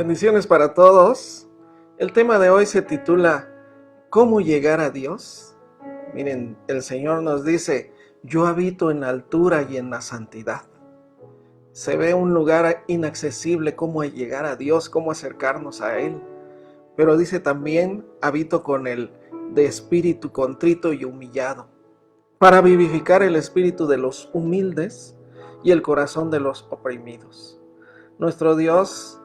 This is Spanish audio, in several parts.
Bendiciones para todos. El tema de hoy se titula ¿Cómo llegar a Dios? Miren, el Señor nos dice, yo habito en la altura y en la santidad. Se ve un lugar inaccesible, cómo llegar a Dios, cómo acercarnos a Él. Pero dice también, habito con el de espíritu contrito y humillado, para vivificar el espíritu de los humildes y el corazón de los oprimidos. Nuestro Dios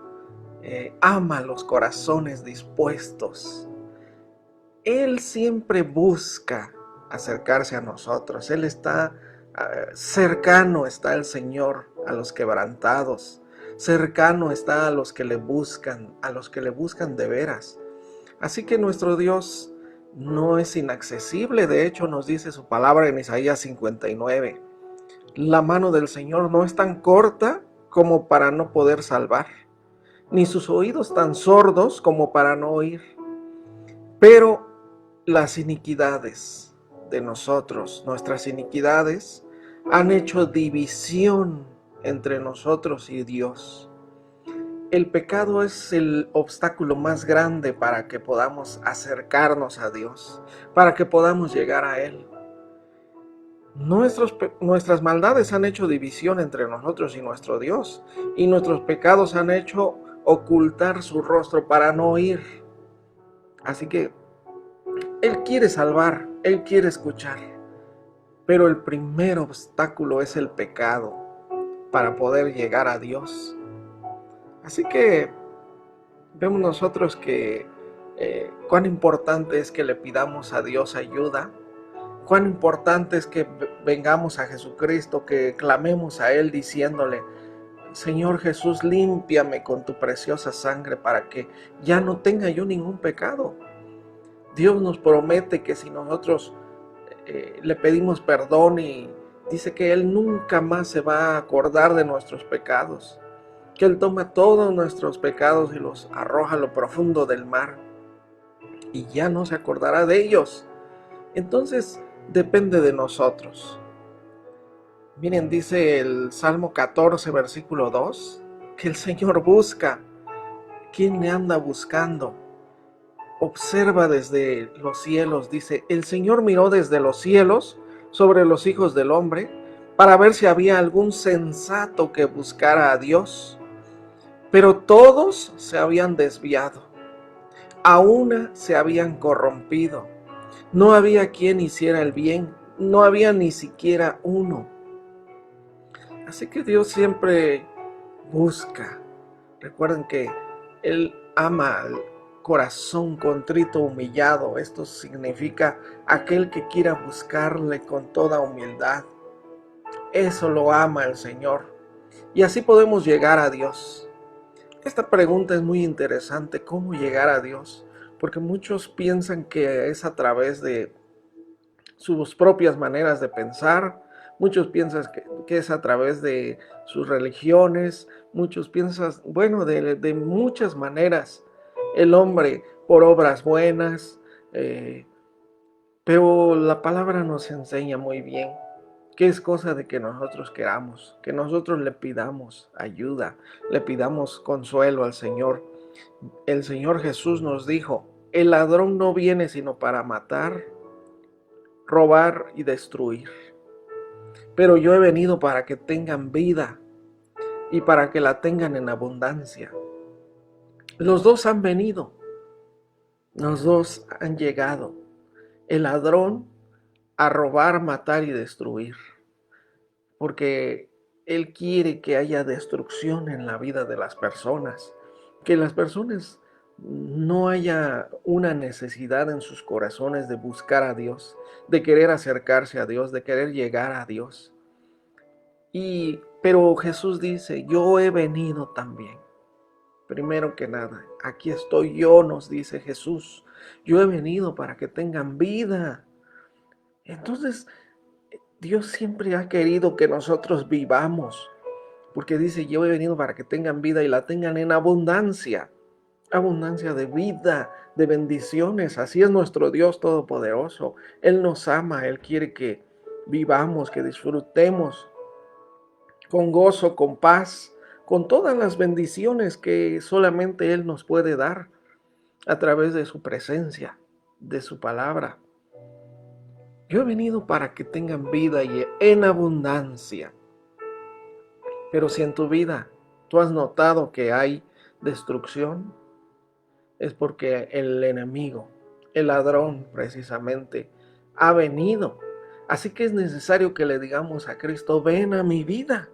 ama los corazones dispuestos. Él siempre busca acercarse a nosotros. Él está cercano, está el Señor a los quebrantados. Cercano está a los que le buscan de veras. Así que nuestro Dios no es inaccesible. De hecho, nos dice su palabra en Isaías 59. La mano del Señor no es tan corta como para no poder salvar, ni sus oídos tan sordos como para no oír. Pero las iniquidades de nosotros, nuestras iniquidades, han hecho división entre nosotros y Dios. El pecado es el obstáculo más grande para que podamos acercarnos a Dios, para que podamos llegar a Él. Nuestras maldades han hecho división entre nosotros y nuestro Dios, y nuestros pecados han hecho ocultar su rostro para no oír. Así que Él quiere salvar, Él quiere escuchar, pero el primer obstáculo es el pecado para poder llegar a Dios. Así que vemos nosotros que cuán importante es que le pidamos a Dios ayuda, cuán importante es que vengamos a Jesucristo, que clamemos a Él diciéndole, Señor Jesús, límpiame con tu preciosa sangre para que ya no tenga yo ningún pecado. Dios nos promete que si nosotros le pedimos perdón, y dice que Él nunca más se va a acordar de nuestros pecados, que Él toma todos nuestros pecados y los arroja a lo profundo del mar y ya no se acordará de ellos. Entonces depende de nosotros. Miren, dice el Salmo 14, versículo 2, que el Señor busca. ¿Quién le anda buscando? Observa desde los cielos, dice, el Señor miró desde los cielos sobre los hijos del hombre para ver si había algún sensato que buscara a Dios. Pero todos se habían desviado, a una se habían corrompido. No había quien hiciera el bien, no había ni siquiera uno. Así que Dios siempre busca. Recuerden que Él ama al corazón contrito, humillado. Esto significa aquel que quiera buscarle con toda humildad. Eso lo ama el Señor. Y así podemos llegar a Dios. Esta pregunta es muy interesante, ¿cómo llegar a Dios? Porque muchos piensan que es a través de sus propias maneras de pensar, muchos piensan que es a través de sus religiones, muchos piensan, bueno, de muchas maneras, el hombre por obras buenas, pero la palabra nos enseña muy bien que es cosa de que nosotros queramos, que nosotros le pidamos ayuda, le pidamos consuelo al Señor. El Señor Jesús nos dijo, el ladrón no viene sino para matar, robar y destruir. Pero yo he venido para que tengan vida y para que la tengan en abundancia. Los dos han venido, los dos han llegado. El ladrón a robar, matar y destruir, porque Él quiere que haya destrucción en la vida de las personas, que las personas no haya una necesidad en sus corazones de buscar a Dios, de querer acercarse a Dios, de querer llegar a Dios. Pero Jesús dice, yo he venido también. Primero que nada, aquí estoy yo, nos dice Jesús. Yo he venido para que tengan vida. Entonces, Dios siempre ha querido que nosotros vivamos, porque dice, yo he venido para que tengan vida y la tengan en abundancia. Abundancia de vida, de bendiciones. Así es nuestro Dios Todopoderoso. Él nos ama, Él quiere que vivamos, que disfrutemos con gozo, con paz, con todas las bendiciones que solamente Él nos puede dar a través de su presencia, de su palabra. Yo he venido para que tengan vida y en abundancia. Pero si en tu vida tú has notado que hay destrucción, es porque el enemigo, el ladrón precisamente, ha venido. Así que es necesario que le digamos a Cristo: ven a mi vida,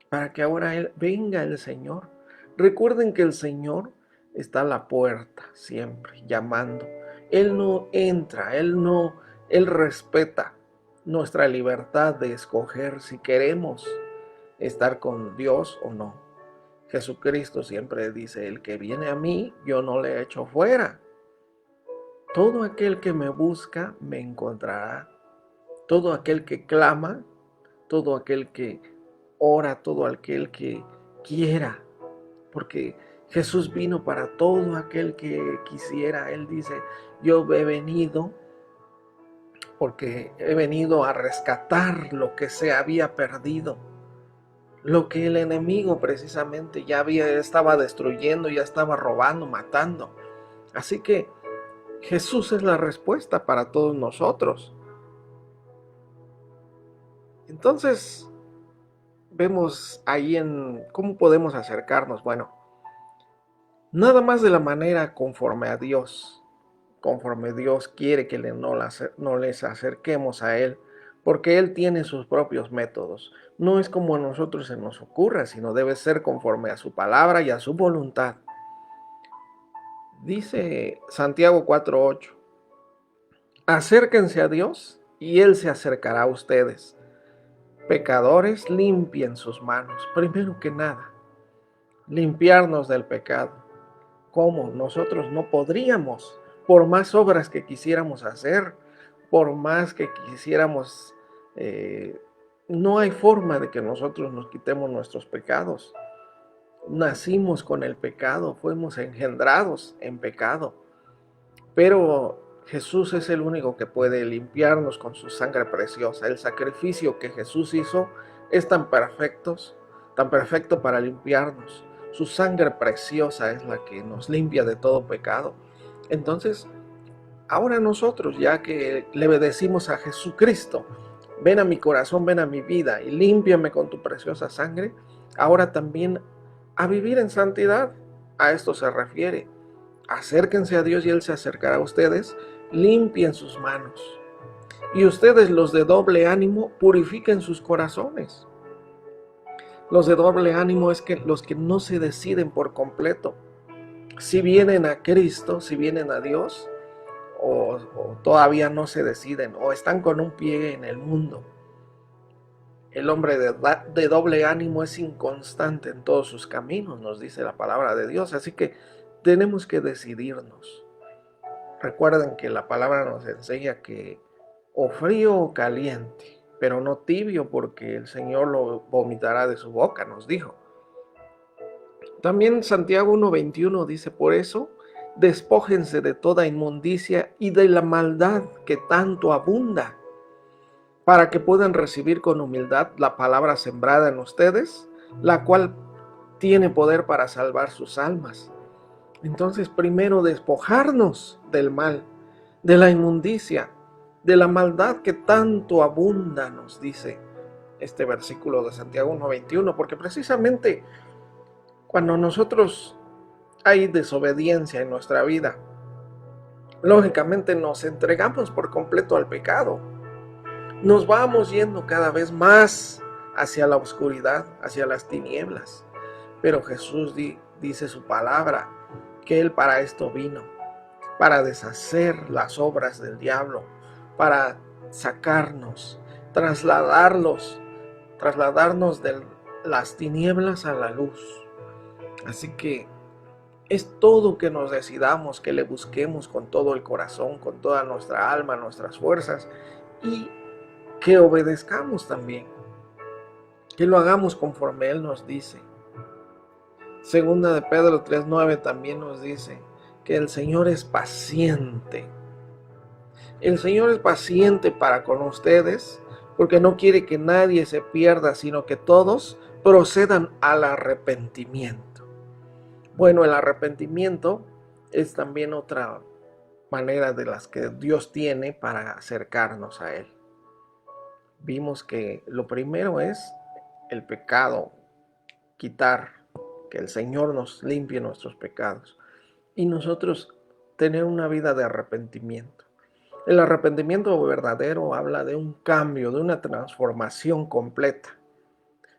para que ahora venga el Señor. Recuerden que el Señor está a la puerta siempre llamando. Él no entra, Él respeta nuestra libertad de escoger si queremos estar con Dios o no. Jesucristo siempre dice: el que viene a mí, yo no le echo fuera. Todo aquel que me busca, me encontrará. Todo aquel que clama, todo aquel que ora, todo aquel que quiera. Porque Jesús vino para todo aquel que quisiera. Él dice: yo he venido porque he venido a rescatar lo que se había perdido. Lo que el enemigo precisamente estaba destruyendo, ya estaba robando, matando. Así que Jesús es la respuesta para todos nosotros. Entonces, vemos ahí en cómo podemos acercarnos. Bueno, nada más de la manera conforme a Dios, conforme Dios quiere que no les acerquemos a Él, porque Él tiene sus propios métodos. No es como a nosotros se nos ocurra, sino debe ser conforme a su palabra y a su voluntad. Dice Santiago 4:8, acérquense a Dios y Él se acercará a ustedes. Pecadores, limpien sus manos. Primero que nada, limpiarnos del pecado. ¿Cómo? Nosotros no podríamos, por más obras que quisiéramos hacer, por más que quisiéramos, no hay forma de que nosotros nos quitemos nuestros pecados. Nacimos con el pecado, fuimos engendrados en pecado, pero Jesús es el único que puede limpiarnos con su sangre preciosa. El sacrificio que Jesús hizo es tan perfecto para limpiarnos. Su sangre preciosa es la que nos limpia de todo pecado. Entonces, ahora nosotros, ya que le obedecimos a Jesucristo, ven a mi corazón, ven a mi vida y límpiame con tu preciosa sangre, ahora también a vivir en santidad. A esto se refiere. Acérquense a Dios y Él se acercará a ustedes. Limpien sus manos. Y ustedes, los de doble ánimo, purifiquen sus corazones. Los de doble ánimo es que los que no se deciden por completo si vienen a Cristo, si vienen a Dios, o todavía no se deciden, o están con un pie en el mundo. El hombre de doble ánimo es inconstante en todos sus caminos, nos dice la palabra de Dios. Así que tenemos que decidirnos. Recuerden que la palabra nos enseña que o frío o caliente, pero no tibio, porque el Señor lo vomitará de su boca, nos dijo. También Santiago 1:21 dice: por eso, despójense de toda inmundicia y de la maldad que tanto abunda, para que puedan recibir con humildad la palabra sembrada en ustedes, la cual tiene poder para salvar sus almas. Entonces, primero despojarnos del mal, de la inmundicia, de la maldad que tanto abunda, nos dice este versículo de Santiago 1:21, porque precisamente cuando nosotros hay desobediencia en nuestra vida, lógicamente nos entregamos por completo al pecado. Nos vamos yendo cada vez más hacia la oscuridad, hacia las tinieblas. Pero Jesús dice su palabra, que Él para esto vino, para deshacer las obras del diablo, para sacarnos, trasladarnos de las tinieblas a la luz. Así que es todo que nos decidamos, que le busquemos con todo el corazón, con toda nuestra alma, nuestras fuerzas, y que obedezcamos también, que lo hagamos conforme Él nos dice. Segunda de Pedro 3:9 también nos dice que el Señor es paciente. El Señor es paciente para con ustedes, porque no quiere que nadie se pierda, sino que todos procedan al arrepentimiento. Bueno, el arrepentimiento es también otra manera de las que Dios tiene para acercarnos a Él. Vimos que lo primero es el pecado, quitar, que el Señor nos limpie nuestros pecados y nosotros tener una vida de arrepentimiento. El arrepentimiento verdadero habla de un cambio, de una transformación completa.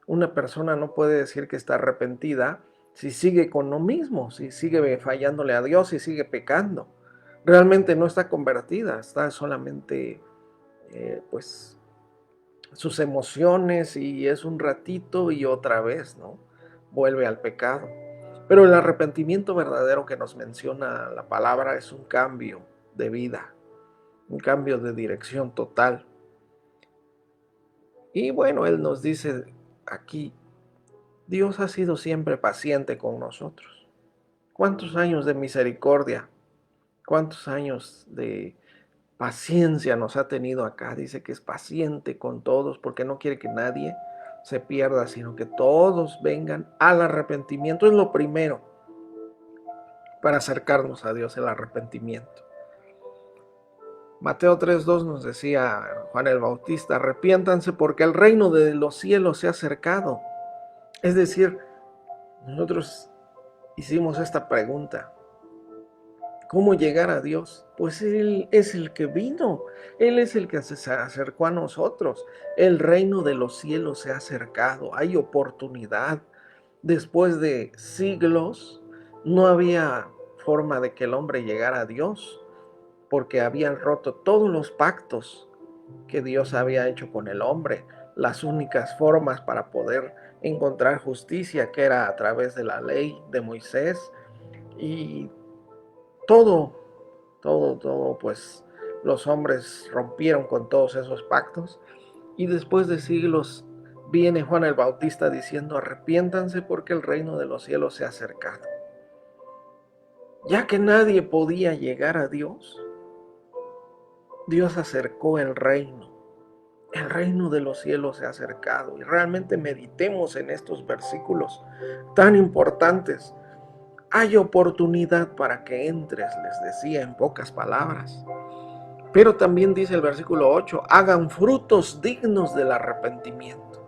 Una persona no puede decir que está arrepentida si sigue con lo mismo, si sigue fallándole a Dios, si sigue pecando. Realmente no está convertida, está solamente pues sus emociones y es un ratito y otra vez, ¿no? Vuelve al pecado. Pero el arrepentimiento verdadero que nos menciona la palabra es un cambio de vida, un cambio de dirección total. Y bueno, Él nos dice aquí, Dios ha sido siempre paciente con nosotros. ¿Cuántos años de misericordia? ¿Cuántos años de paciencia nos ha tenido acá? Dice que es paciente con todos porque no quiere que nadie se pierda, sino que todos vengan al arrepentimiento. Es lo primero para acercarnos a Dios, el arrepentimiento. Mateo 3:2 nos decía Juan el Bautista, arrepiéntanse porque el reino de los cielos se ha acercado. Es decir, nosotros hicimos esta pregunta, ¿cómo llegar a Dios? Pues Él es el que vino, Él es el que se acercó a nosotros. El reino de los cielos se ha acercado, hay oportunidad. Después de siglos no había forma de que el hombre llegara a Dios, porque habían roto todos los pactos que Dios había hecho con el hombre. Las únicas formas para poder encontrar justicia, que era a través de la ley de Moisés, y todo, pues los hombres rompieron con todos esos pactos. Y después de siglos viene Juan el Bautista diciendo, arrepiéntanse porque el reino de los cielos se ha acercado. Ya que nadie podía llegar a Dios, Dios acercó el reino. El reino de los cielos se ha acercado. Y realmente meditemos en estos versículos tan importantes. Hay oportunidad para que entres, les decía en pocas palabras. Pero también dice el versículo 8, hagan frutos dignos del arrepentimiento.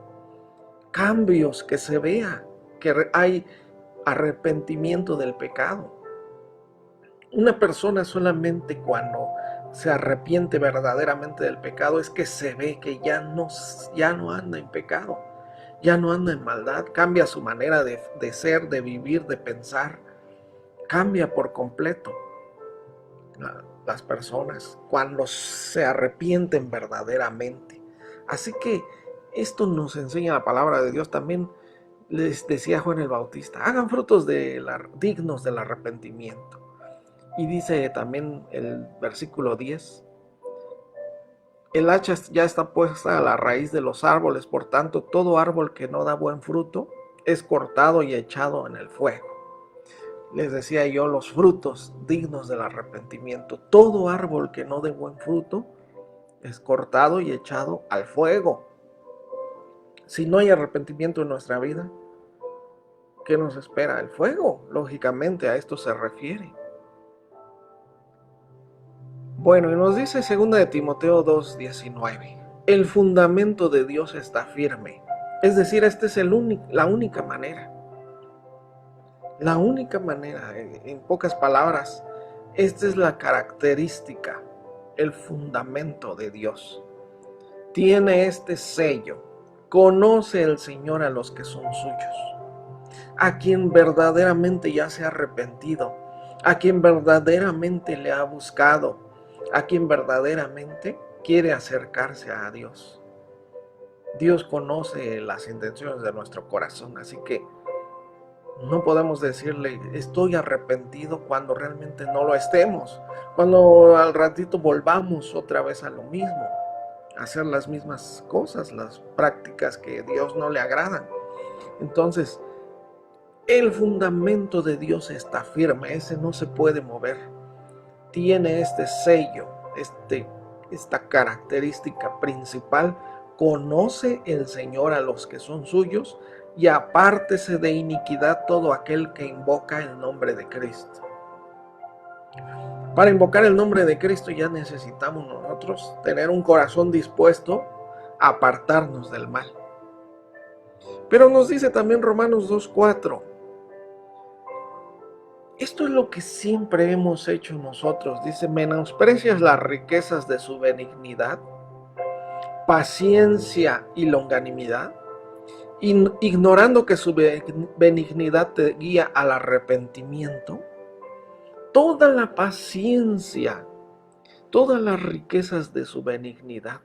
Cambios, que se vea que hay arrepentimiento del pecado. Una persona solamente cuando se arrepiente verdaderamente del pecado es que se ve que ya no anda en pecado, ya no anda en maldad, cambia su manera de ser, de vivir, de pensar, cambia por completo. Las personas cuando se arrepienten verdaderamente. Así que esto nos enseña la palabra de Dios. También les decía Juan el Bautista, hagan frutos dignos del arrepentimiento. Y dice también el versículo 10, el hacha ya está puesta a la raíz de los árboles, por tanto todo árbol que no da buen fruto es cortado y echado en el fuego. Les decía yo, los frutos dignos del arrepentimiento. Todo árbol que no dé buen fruto es cortado y echado al fuego. Si no hay arrepentimiento en nuestra vida, ¿qué nos espera? El fuego. Lógicamente a esto se refiere. Bueno, y nos dice 2 de Timoteo 2:19. El fundamento de Dios está firme. Es decir, esta es la única manera. La única manera, en pocas palabras, esta es la característica, el fundamento de Dios. Tiene este sello. Conoce el Señor a los que son suyos. A quien verdaderamente ya se ha arrepentido. A quien verdaderamente le ha buscado. A quien verdaderamente quiere acercarse a Dios. Dios conoce las intenciones de nuestro corazón, así que no podemos decirle estoy arrepentido cuando realmente no lo estemos, cuando al ratito volvamos otra vez a lo mismo, a hacer las mismas cosas, las prácticas que a Dios no le agradan. Entonces, el fundamento de Dios está firme, ese no se puede mover. Tiene este sello, esta característica principal Conoce el Señor a los que son suyos, y apártese de iniquidad todo aquel que invoca el nombre de Cristo. Para invocar el nombre de Cristo ya necesitamos nosotros tener un corazón dispuesto a apartarnos del mal. Pero nos dice también Romanos 2:4. Esto es lo que siempre hemos hecho nosotros. Dice, menosprecias las riquezas de su benignidad, paciencia y longanimidad, ignorando que su benignidad te guía al arrepentimiento. Toda la paciencia, todas las riquezas de su benignidad.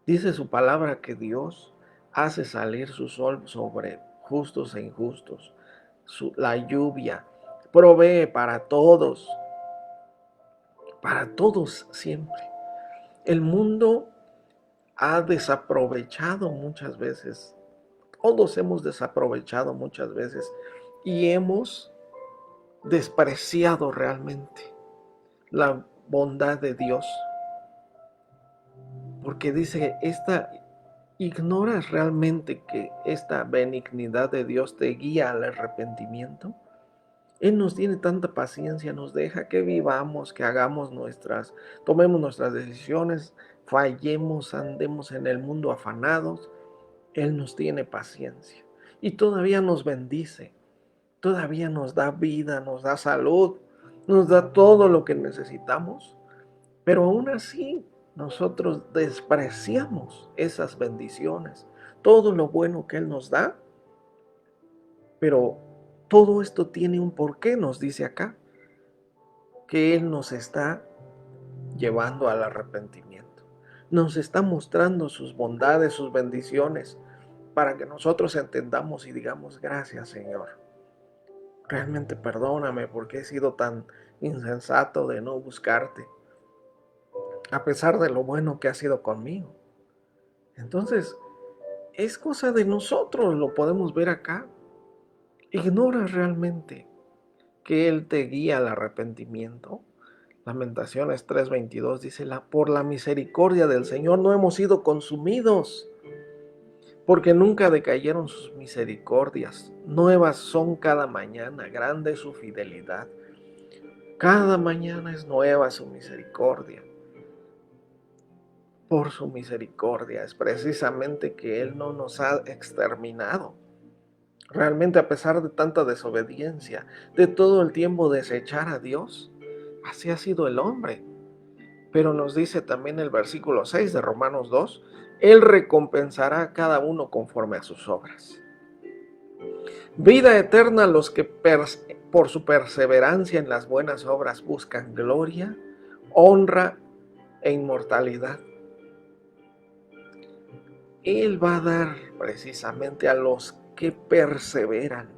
Dice su palabra que Dios hace salir su sol sobre justos e injustos. La lluvia provee para todos siempre. El mundo ha desaprovechado muchas veces. Todos hemos desaprovechado muchas veces y hemos despreciado realmente la bondad de Dios. Porque dice, ¿ignoras realmente que esta benignidad de Dios te guía al arrepentimiento? Él nos tiene tanta paciencia, nos deja que vivamos, que tomemos nuestras decisiones, fallemos, andemos en el mundo afanados. Él nos tiene paciencia y todavía nos bendice, todavía nos da vida, nos da salud, nos da todo lo que necesitamos, pero aún así nosotros despreciamos esas bendiciones, todo lo bueno que Él nos da, pero todo esto tiene un porqué, nos dice acá, que Él nos está llevando al arrepentimiento. Nos está mostrando sus bondades, sus bendiciones, para que nosotros entendamos y digamos, gracias Señor. Realmente perdóname porque he sido tan insensato de no buscarte, a pesar de lo bueno que has sido conmigo. Entonces, es cosa de nosotros, lo podemos ver acá. ¿Ignoras realmente que Él te guía al arrepentimiento? Lamentaciones 3:22 dice, por la misericordia del Señor no hemos sido consumidos, porque nunca decayeron sus misericordias. Nuevas son cada mañana, grande es su fidelidad. Cada mañana es nueva su misericordia. Por su misericordia es precisamente que Él no nos ha exterminado. Realmente, a pesar de tanta desobediencia, de todo el tiempo desechar a Dios, así ha sido el hombre. Pero nos dice también el versículo 6 de Romanos 2, Él recompensará a cada uno conforme a sus obras. Vida eterna a los que por su perseverancia en las buenas obras buscan gloria, honra e inmortalidad. Él va a dar precisamente a los que perseveran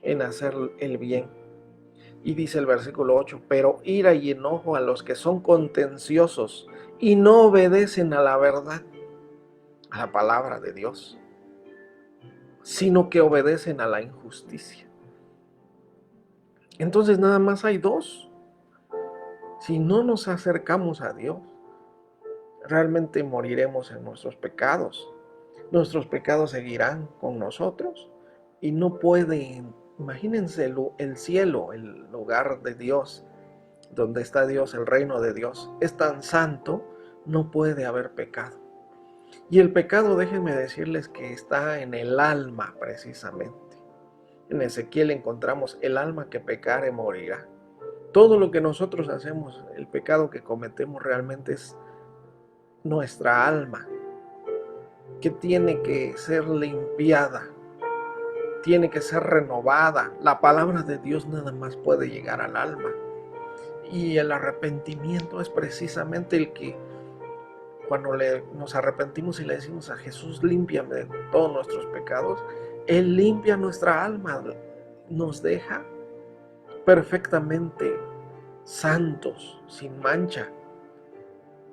en hacer el bien. Y dice el versículo 8, pero ira y enojo a los que son contenciosos y no obedecen a la verdad, a la palabra de Dios, sino que obedecen a la injusticia. Entonces nada más hay dos. Si no nos acercamos a Dios, realmente moriremos en nuestros pecados. Nuestros pecados seguirán con nosotros y no pueden, imagínense el cielo, el lugar de Dios, donde está Dios, el reino de Dios, es tan santo, no puede haber pecado. Y el pecado, déjenme decirles que está en el alma precisamente. En Ezequiel encontramos el alma que pecare morirá. Todo lo que nosotros hacemos, el pecado que cometemos realmente es nuestra alma, que tiene que ser limpiada, tiene que ser renovada. La palabra de Dios nada más puede llegar al alma. Y el arrepentimiento es precisamente el que, cuando nos arrepentimos y le decimos a Jesús, límpiame de todos nuestros pecados, Él limpia nuestra alma, nos deja perfectamente santos, sin mancha.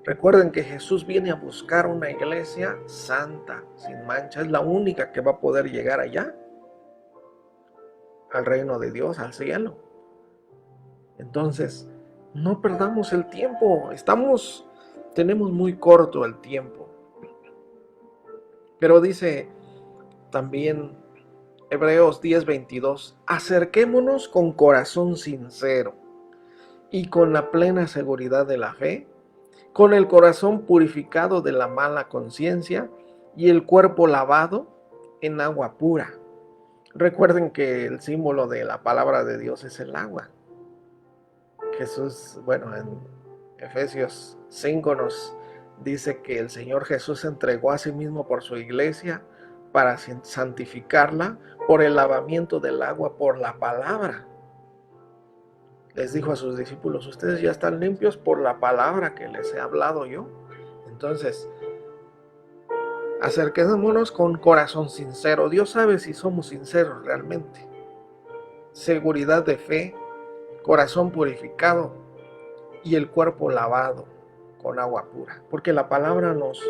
Recuerden que Jesús viene a buscar una iglesia santa, sin mancha. Es la única que va a poder llegar allá, al reino de Dios, al cielo. Entonces, no perdamos el tiempo. Tenemos muy corto el tiempo. Pero dice también Hebreos 10:22, acerquémonos con corazón sincero y con la plena seguridad de la fe, con el corazón purificado de la mala conciencia y el cuerpo lavado en agua pura. Recuerden que el símbolo de la palabra de Dios es el agua. Jesús, bueno, en Efesios 5 nos dice que el Señor Jesús se entregó a sí mismo por su iglesia para santificarla por el lavamiento del agua por la palabra. Les dijo a sus discípulos, ustedes ya están limpios por la palabra que les he hablado yo. Entonces, acerquémonos con corazón sincero. Dios sabe si somos sinceros realmente. Seguridad de fe, corazón purificado y el cuerpo lavado con agua pura. Porque la palabra nos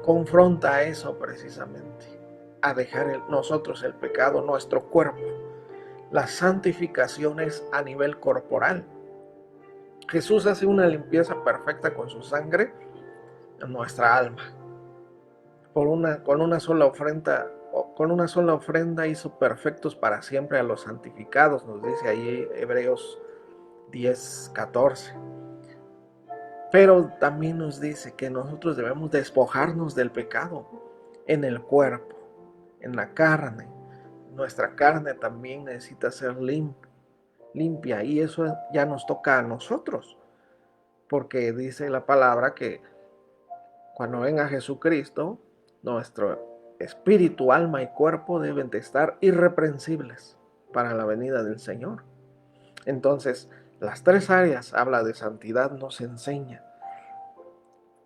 confronta a eso precisamente, a dejar nosotros el pecado, nuestro cuerpo. La santificación es a nivel corporal. Jesús hace una limpieza perfecta con su sangre en nuestra alma. Con una sola ofrenda hizo perfectos para siempre a los santificados, nos dice ahí Hebreos 10:14. Pero también nos dice que nosotros debemos despojarnos del pecado en el cuerpo, en la carne. Nuestra carne también necesita ser limpia y eso ya nos toca a nosotros, porque dice la palabra que cuando venga Jesucristo, nuestro espíritu, alma y cuerpo deben de estar irreprensibles para la venida del Señor. Entonces, las tres áreas habla de santidad, nos enseña.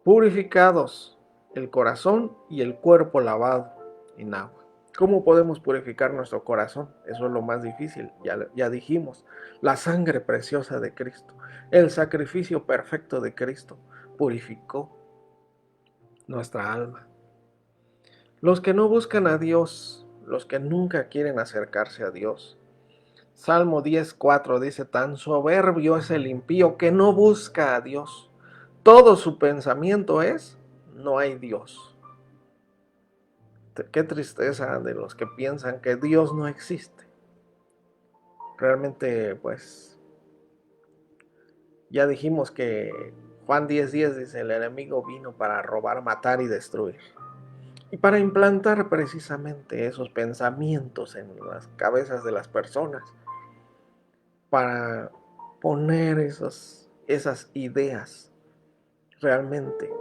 Purificados el corazón y el cuerpo lavado en agua. ¿Cómo podemos purificar nuestro corazón? Eso es lo más difícil, ya dijimos. La sangre preciosa de Cristo, el sacrificio perfecto de Cristo, purificó nuestra alma. Los que no buscan a Dios, los que nunca quieren acercarse a Dios. Salmo 10:4 dice, tan soberbio es el impío que no busca a Dios. Todo su pensamiento es, no hay Dios. Qué tristeza de los que piensan que Dios no existe. Realmente, pues, ya dijimos que Juan 10:10 dice, el enemigo vino para robar, matar y destruir. Y para implantar precisamente esos pensamientos en las cabezas de las personas, para poner esas ideas realmente.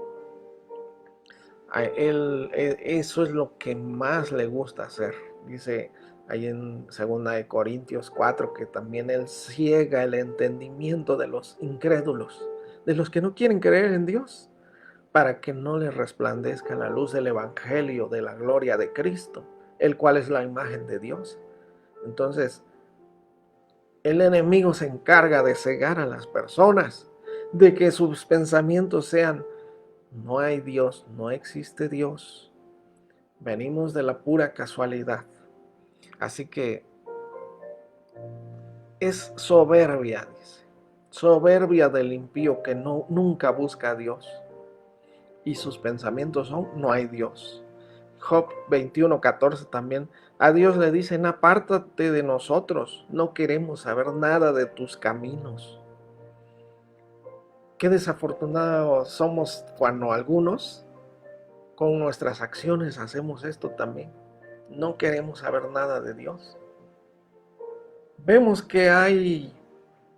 A él, eso es lo que más le gusta hacer. Dice ahí en 2 Corintios 4 que también él ciega el entendimiento de los incrédulos, de los que no quieren creer en Dios, para que no les resplandezca la luz del evangelio de la gloria de Cristo, el cual es la imagen de Dios. Entonces, el enemigo se encarga de cegar a las personas, de que sus pensamientos sean, no hay Dios, no existe Dios. Venimos de la pura casualidad. Así que es soberbia, dice. Soberbia del impío que nunca busca a Dios. Y sus pensamientos son, no hay Dios. Job 21:14 también. A Dios le dicen, apártate de nosotros, no queremos saber nada de tus caminos. Qué desafortunados somos cuando algunos con nuestras acciones hacemos esto también. No queremos saber nada de Dios. Vemos que hay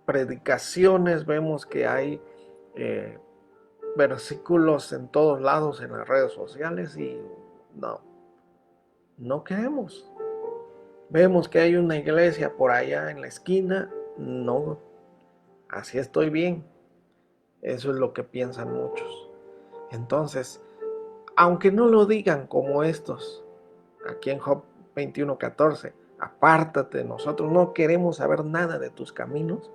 predicaciones, vemos que hay versículos en todos lados en las redes sociales y no queremos. Vemos que hay una iglesia por allá en la esquina, no, así estoy bien. Eso es lo que piensan muchos. Entonces, aunque no lo digan como estos, aquí en Job 21:14, apártate de nosotros, no queremos saber nada de tus caminos.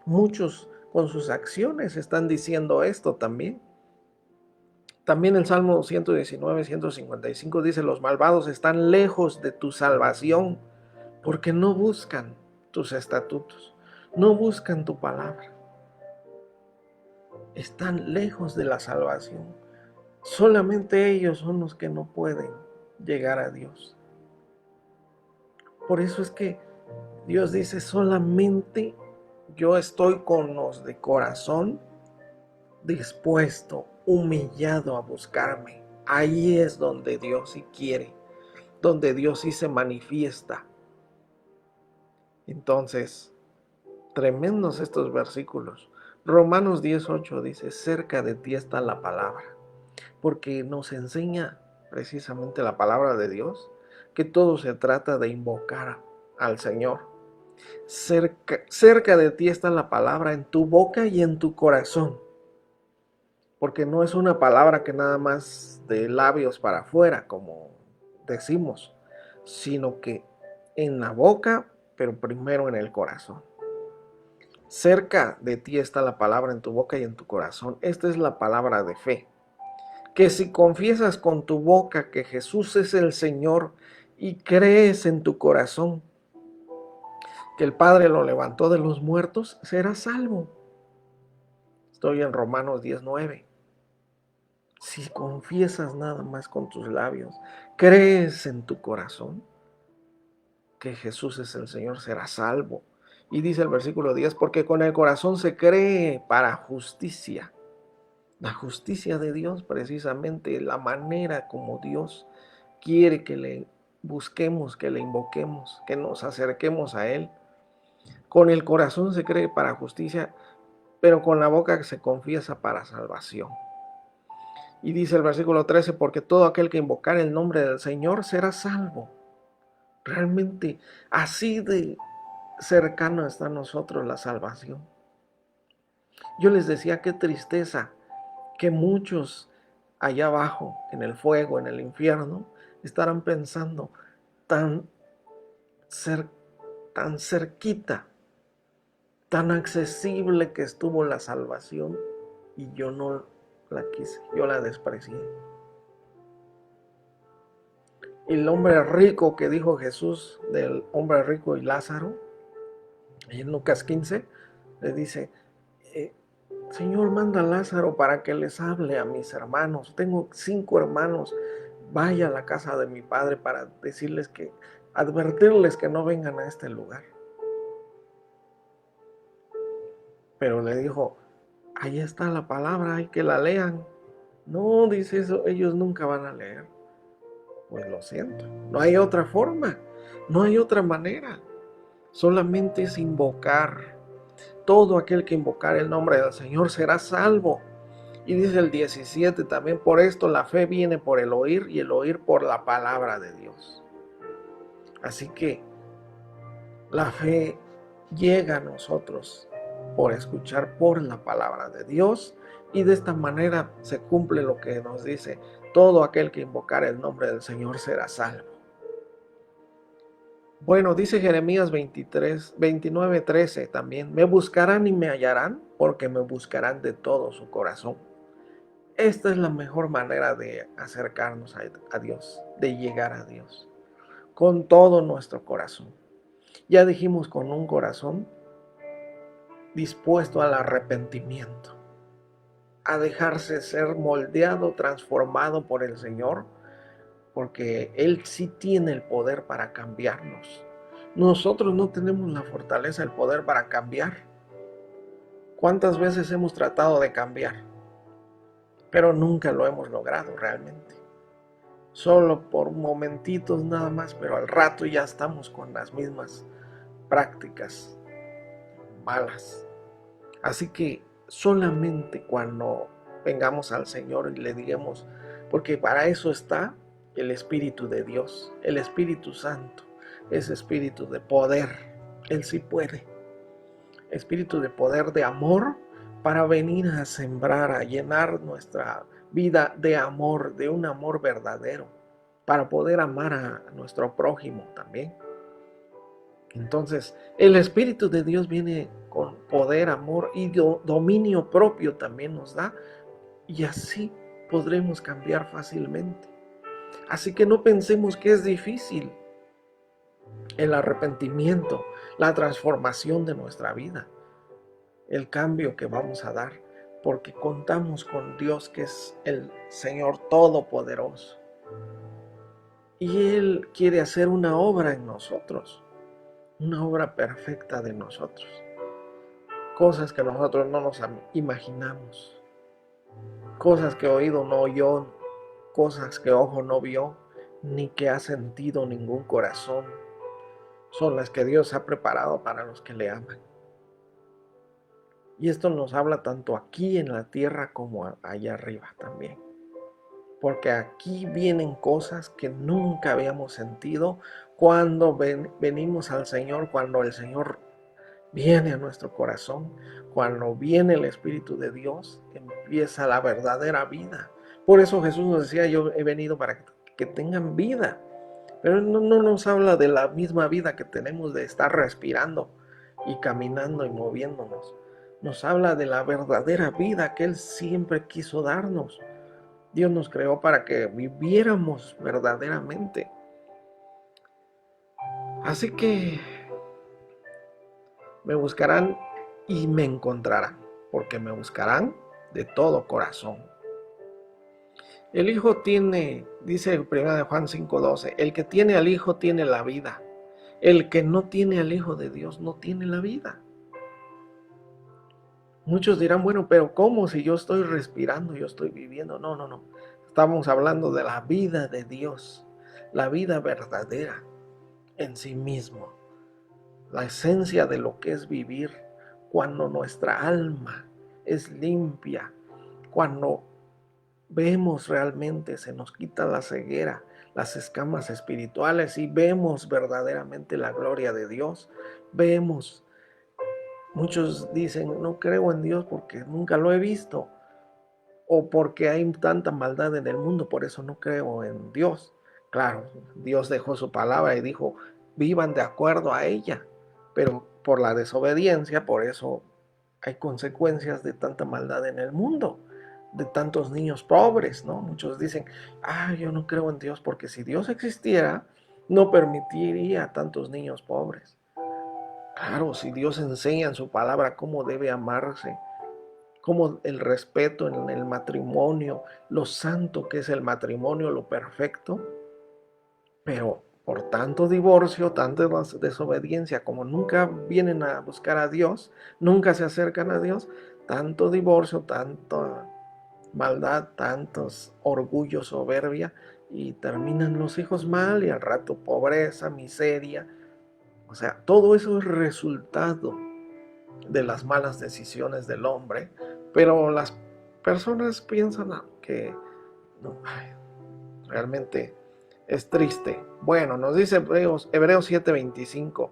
Muchos con sus acciones están diciendo esto también. También el Salmo 119:155 dice, los malvados están lejos de tu salvación porque no buscan tus estatutos, no buscan tu palabra. Están lejos de la salvación. Solamente ellos son los que no pueden llegar a Dios. Por eso es que Dios dice, solamente yo estoy con los de corazón dispuesto, humillado a buscarme. Ahí es donde Dios sí quiere, donde Dios sí se manifiesta. Entonces, tremendos estos versículos. Romanos 10:8 dice, cerca de ti está la palabra, porque nos enseña precisamente la palabra de Dios, que todo se trata de invocar al Señor. Cerca de ti está la palabra en tu boca y en tu corazón, porque no es una palabra que nada más de labios para afuera, como decimos, sino que en la boca, pero primero en el corazón. Cerca de ti está la palabra en tu boca y en tu corazón. Esta es la palabra de fe. Que si confiesas con tu boca que Jesús es el Señor y crees en tu corazón que el Padre lo levantó de los muertos, serás salvo. Estoy en Romanos 10:9. Si confiesas nada más con tus labios, crees en tu corazón que Jesús es el Señor, serás salvo. Y dice el versículo 10, porque con el corazón se cree para justicia. La justicia de Dios, precisamente la manera como Dios quiere que le busquemos, que le invoquemos, que nos acerquemos a Él. Con el corazón se cree para justicia, pero con la boca se confiesa para salvación. Y dice el versículo 13, porque todo aquel que invocar el nombre del Señor será salvo. Realmente así de cercano está a nosotros la salvación. Yo les decía, qué tristeza que muchos allá abajo, en el fuego, en el infierno, estarán pensando tan, tan cerquita, tan accesible que estuvo la salvación y yo no la quise, yo la desprecié. El hombre rico que dijo Jesús del hombre rico y Lázaro, en Lucas 15, le dice, Señor, manda a Lázaro para que les hable a mis hermanos. Tengo 5 hermanos. Vaya a la casa de mi padre para decirles que, advertirles que no vengan a este lugar. Pero le dijo, ahí está la palabra, hay que la lean. No, dice eso, ellos nunca van a leer. Pues lo siento, no hay otra forma, no hay otra manera. Solamente es invocar. Todo aquel que invocar el nombre del Señor será salvo. Y dice el 17 también, por esto la fe viene por el oír y el oír por la palabra de Dios. Así que la fe llega a nosotros por escuchar por la palabra de Dios y de esta manera se cumple lo que nos dice, todo aquel que invocar el nombre del Señor será salvo. Bueno, dice Jeremías 29:13 también, me buscarán y me hallarán porque me buscarán de todo su corazón. Esta es la mejor manera de acercarnos a Dios, de llegar a Dios, con todo nuestro corazón. Ya dijimos, con un corazón dispuesto al arrepentimiento, a dejarse ser moldeado, transformado por el Señor, porque Él sí tiene el poder para cambiarnos. Nosotros no tenemos la fortaleza, el poder para cambiar. ¿Cuántas veces hemos tratado de cambiar? Pero nunca lo hemos logrado realmente. Solo por momentitos nada más, pero al rato ya estamos con las mismas prácticas malas. Así que solamente cuando vengamos al Señor y le digamos, porque para eso está el Espíritu de Dios, el Espíritu Santo, ese espíritu de poder, Él sí puede, espíritu de poder, de amor, para venir a sembrar, a llenar nuestra vida de amor, de un amor verdadero, para poder amar a nuestro prójimo también. Entonces, el Espíritu de Dios viene con poder, amor y dominio propio también nos da, y así podremos cambiar fácilmente. Así que no pensemos que es difícil el arrepentimiento, la transformación de nuestra vida, el cambio que vamos a dar, porque contamos con Dios, que es el Señor Todopoderoso. Y Él quiere hacer una obra en nosotros, una obra perfecta de nosotros. Cosas que nosotros no nos imaginamos, cosas que oído no oyó, cosas que ojo no vio, ni que ha sentido ningún corazón, son las que Dios ha preparado para los que le aman. Y esto nos habla tanto aquí en la tierra como allá arriba también. Porque aquí vienen cosas que nunca habíamos sentido cuando venimos al Señor, cuando el Señor viene a nuestro corazón, cuando viene el Espíritu de Dios, empieza la verdadera vida. Por eso Jesús nos decía, yo he venido para que tengan vida. Pero no nos habla de la misma vida que tenemos de estar respirando y caminando y moviéndonos. Nos habla de la verdadera vida que Él siempre quiso darnos. Dios nos creó para que viviéramos verdaderamente. Así que me buscarán y me encontrarán, porque me buscarán de todo corazón. El Hijo tiene, dice 1 Juan 5:12, el que tiene al Hijo tiene la vida. El que no tiene al Hijo de Dios no tiene la vida. Muchos dirán, bueno, pero ¿cómo si yo estoy respirando, yo estoy viviendo? No. Estamos hablando de la vida de Dios, la vida verdadera en sí mismo, la esencia de lo que es vivir cuando nuestra alma es limpia, cuando vemos realmente, se nos quita la ceguera, las escamas espirituales y vemos verdaderamente la gloria de Dios. Muchos dicen, no creo en Dios porque nunca lo he visto, o porque hay tanta maldad en el mundo, por eso no creo en Dios. Claro, Dios dejó su palabra y dijo, vivan de acuerdo a ella, pero por la desobediencia, por eso hay consecuencias de tanta maldad en el mundo, de tantos niños pobres, ¿no? Muchos dicen, yo no creo en Dios porque si Dios existiera, no permitiría tantos niños pobres. Claro, si Dios enseña en su palabra cómo debe amarse, cómo el respeto en el matrimonio, lo santo que es el matrimonio, lo perfecto, pero por tanto divorcio, tanta desobediencia, como nunca vienen a buscar a Dios, nunca se acercan a Dios, tanto divorcio, tanta maldad, tantos orgullos, soberbia, y terminan los hijos mal y al rato pobreza, miseria. O sea, todo eso es resultado de las malas decisiones del hombre, pero las personas piensan que no, realmente es triste. Bueno, nos dice Hebreos 7:25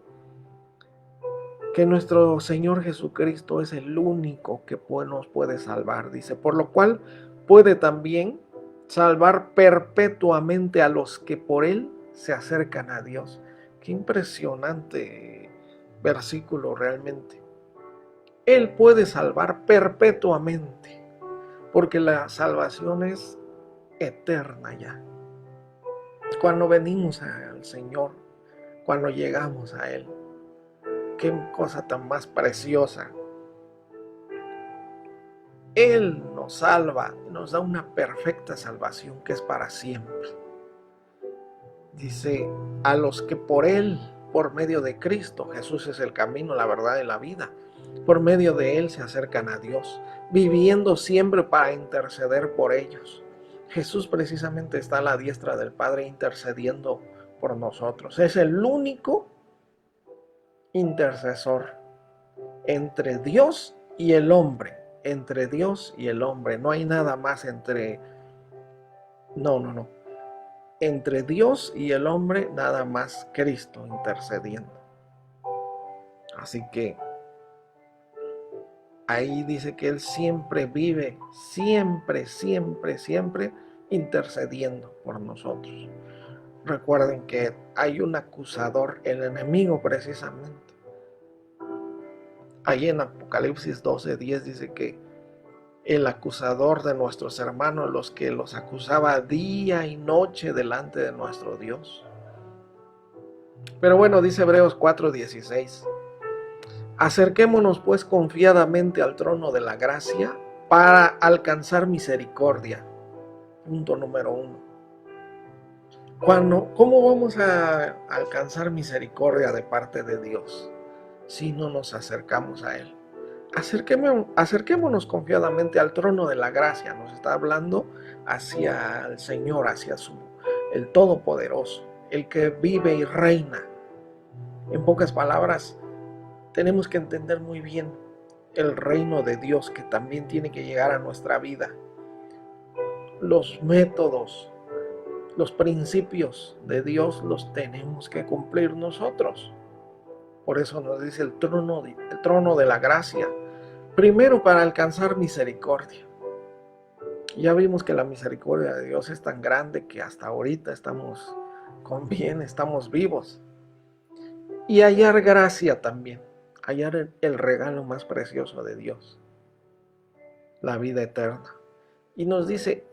que nuestro Señor Jesucristo es el único que nos puede salvar. Dice, por lo cual puede también salvar perpetuamente a los que por Él se acercan a Dios. Qué impresionante versículo realmente. Él puede salvar perpetuamente, porque la salvación es eterna ya. Cuando venimos al Señor, cuando llegamos a Él, qué cosa tan más preciosa. Él nos salva, nos da una perfecta salvación que es para siempre. Dice, a los que por Él, por medio de Cristo, Jesús es el camino, la verdad y la vida, por medio de Él se acercan a Dios, viviendo siempre para interceder por ellos. Jesús precisamente está a la diestra del Padre intercediendo por nosotros. Es el único intercesor entre Dios y el hombre. Entre Dios y el hombre. No hay nada más entre... No. Entre Dios y el hombre, nada más Cristo intercediendo. Así que ahí dice que Él siempre vive, siempre intercediendo por nosotros. Recuerden que hay un acusador, el enemigo precisamente. Ahí en Apocalipsis 12:10 dice que el acusador de nuestros hermanos, los que los acusaba día y noche delante de nuestro Dios. Pero bueno, dice Hebreos 4:16. Acerquémonos pues confiadamente al trono de la gracia para alcanzar misericordia. Punto número 1. ¿Cómo vamos a alcanzar misericordia de parte de Dios si no nos acercamos a Él? Acerquémonos confiadamente al trono de la gracia. Nos está hablando hacia el Señor, hacia el Todopoderoso, el que vive y reina. En pocas palabras, tenemos que entender muy bien el reino de Dios que también tiene que llegar a nuestra vida. Los métodos, los principios de Dios los tenemos que cumplir nosotros. Por eso nos dice el trono de la gracia. Primero, para alcanzar misericordia. Ya vimos que la misericordia de Dios es tan grande que hasta ahorita estamos con bien, estamos vivos. Y hallar gracia también, hallar el regalo más precioso de Dios, la vida eterna. Y nos dice,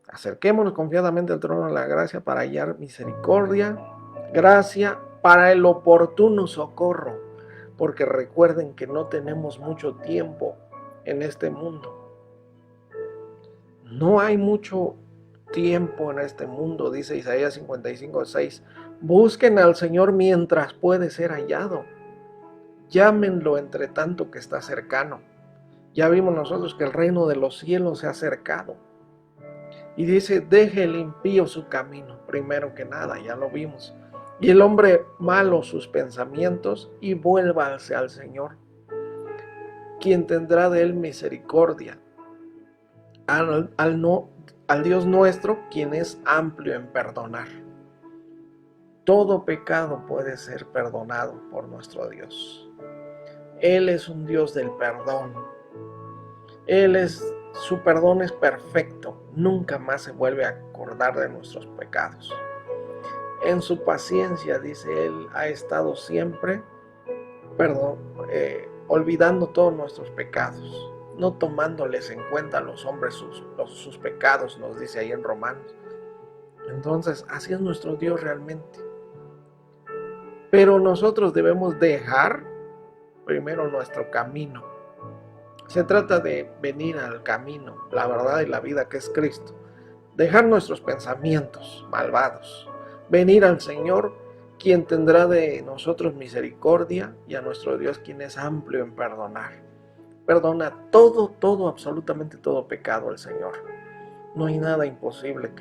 acerquémonos confiadamente al trono de la gracia para hallar misericordia, gracia para el oportuno socorro. Porque recuerden que no tenemos mucho tiempo en este mundo. No hay mucho tiempo en este mundo, dice Isaías 55:6. Busquen al Señor mientras puede ser hallado. Llámenlo entre tanto que está cercano. Ya vimos nosotros que el reino de los cielos se ha acercado. Y dice, deje el impío su camino, primero que nada, ya lo vimos. Y el hombre malo sus pensamientos y vuélvase al Señor, quien tendrá de él misericordia. Al Dios nuestro, quien es amplio en perdonar. Todo pecado puede ser perdonado por nuestro Dios. Él es un Dios del perdón. Su perdón es perfecto. Nunca más se vuelve a acordar de nuestros pecados. En su paciencia, dice Él, ha estado siempre, olvidando todos nuestros pecados, no tomándoles en cuenta a los hombres sus pecados, nos dice ahí en Romanos. Entonces, así es nuestro Dios realmente. Pero nosotros debemos dejar primero nuestro camino. Se trata de venir al camino, la verdad y la vida que es Cristo. Dejar nuestros pensamientos malvados. Venir al Señor, quien tendrá de nosotros misericordia, y a nuestro Dios, quien es amplio en perdonar. Perdona todo, absolutamente todo pecado el Señor. No hay nada imposible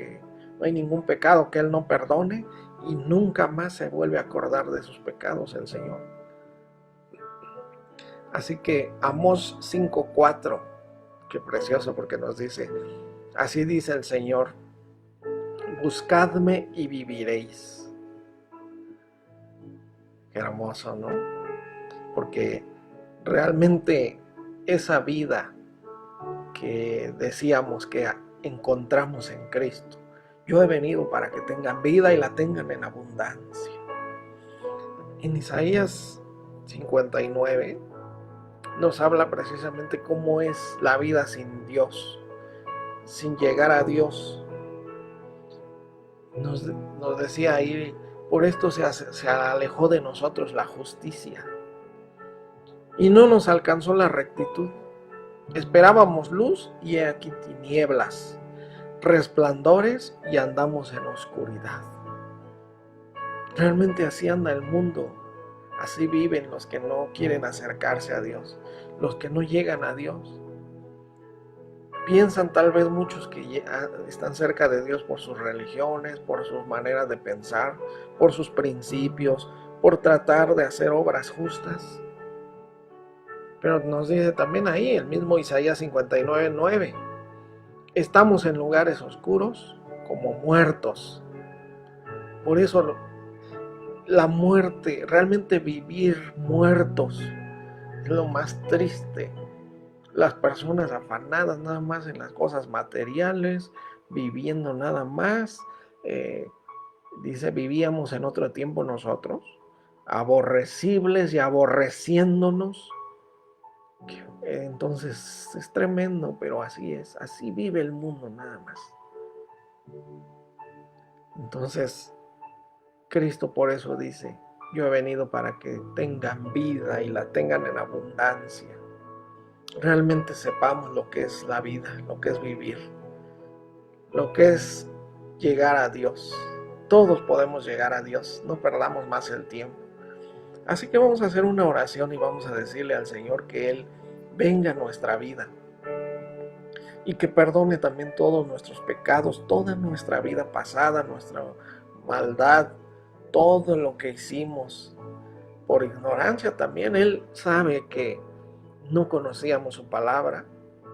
no hay ningún pecado que Él no perdone, y nunca más se vuelve a acordar de sus pecados el Señor. Así que Amós 5:4, qué precioso, porque nos dice, así dice el Señor, buscadme y viviréis. Qué hermoso, ¿no? Porque realmente esa vida que decíamos que encontramos en Cristo, yo he venido para que tengan vida y la tengan en abundancia. En Isaías 59 nos habla precisamente cómo es la vida sin Dios, sin llegar a Dios. Nos decía ahí, por esto se alejó de nosotros la justicia y no nos alcanzó la rectitud. Esperábamos luz y he aquí tinieblas, resplandores y andamos en oscuridad. Realmente así anda el mundo, así viven los que no quieren acercarse a Dios, los que no llegan a Dios. Piensan tal vez muchos que están cerca de Dios por sus religiones, por sus maneras de pensar, por sus principios, por tratar de hacer obras justas. Pero nos dice también ahí el mismo Isaías 59:9, estamos en lugares oscuros como muertos. Por eso la muerte, realmente vivir muertos, es lo más triste. Las personas afanadas nada más en las cosas materiales, viviendo nada más. Dice, vivíamos en otro tiempo nosotros, aborrecibles y aborreciéndonos. Entonces es tremendo, pero así es, así vive el mundo nada más. Entonces Cristo por eso dice, yo he venido para que tengan vida y la tengan en abundancia. realmente sepamos lo que es la vida, lo que es vivir, lo que es llegar a Dios. Todos podemos llegar a Dios, no perdamos más el tiempo. Así que vamos a hacer una oración y vamos a decirle al Señor que Él venga a nuestra vida y que perdone también todos nuestros pecados, toda nuestra vida pasada, nuestra maldad, todo lo que hicimos por ignorancia también. Él sabe que no conocíamos su palabra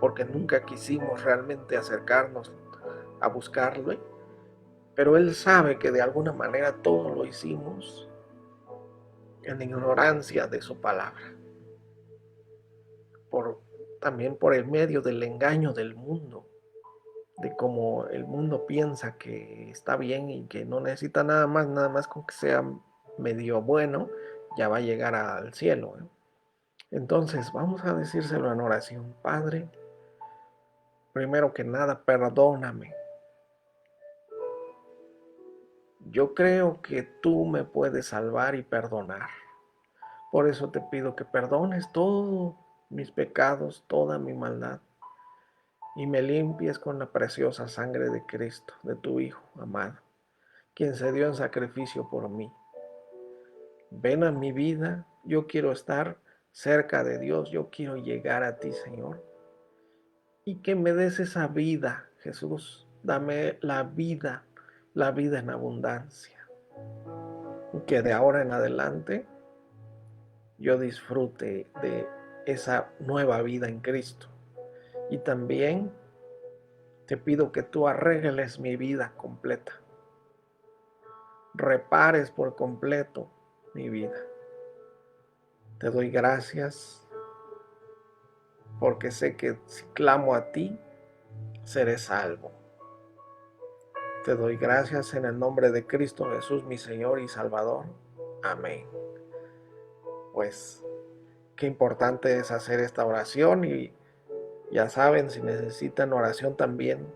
porque nunca quisimos realmente acercarnos a buscarlo, pero Él sabe que de alguna manera todo lo hicimos en ignorancia de su palabra, también por el medio del engaño del mundo, de cómo el mundo piensa que está bien y que no necesita nada más con que sea medio bueno, ya va a llegar al cielo. Entonces vamos a decírselo en oración. Padre, primero que nada, perdóname. Yo creo que tú me puedes salvar y perdonar. Por eso te pido que perdones todos mis pecados, toda mi maldad, y me limpies con la preciosa sangre de Cristo, de tu Hijo amado, quien se dio en sacrificio por mí. Ven a mi vida, yo quiero estar cerca de Dios, yo quiero llegar a ti, Señor, y que me des esa vida, Jesús. Dame la vida en abundancia, y que de ahora en adelante yo disfrute de esa nueva vida en Cristo. Y también te pido que tú arregles mi vida completa, repares por completo mi vida. Te doy gracias porque sé que si clamo a ti, seré salvo. Te doy gracias en el nombre de Cristo Jesús, mi Señor y Salvador. Amén. Pues qué importante es hacer esta oración, y ya saben, si necesitan oración también,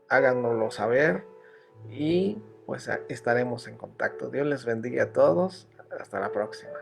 háganoslo saber y pues estaremos en contacto. Dios les bendiga a todos. Hasta la próxima.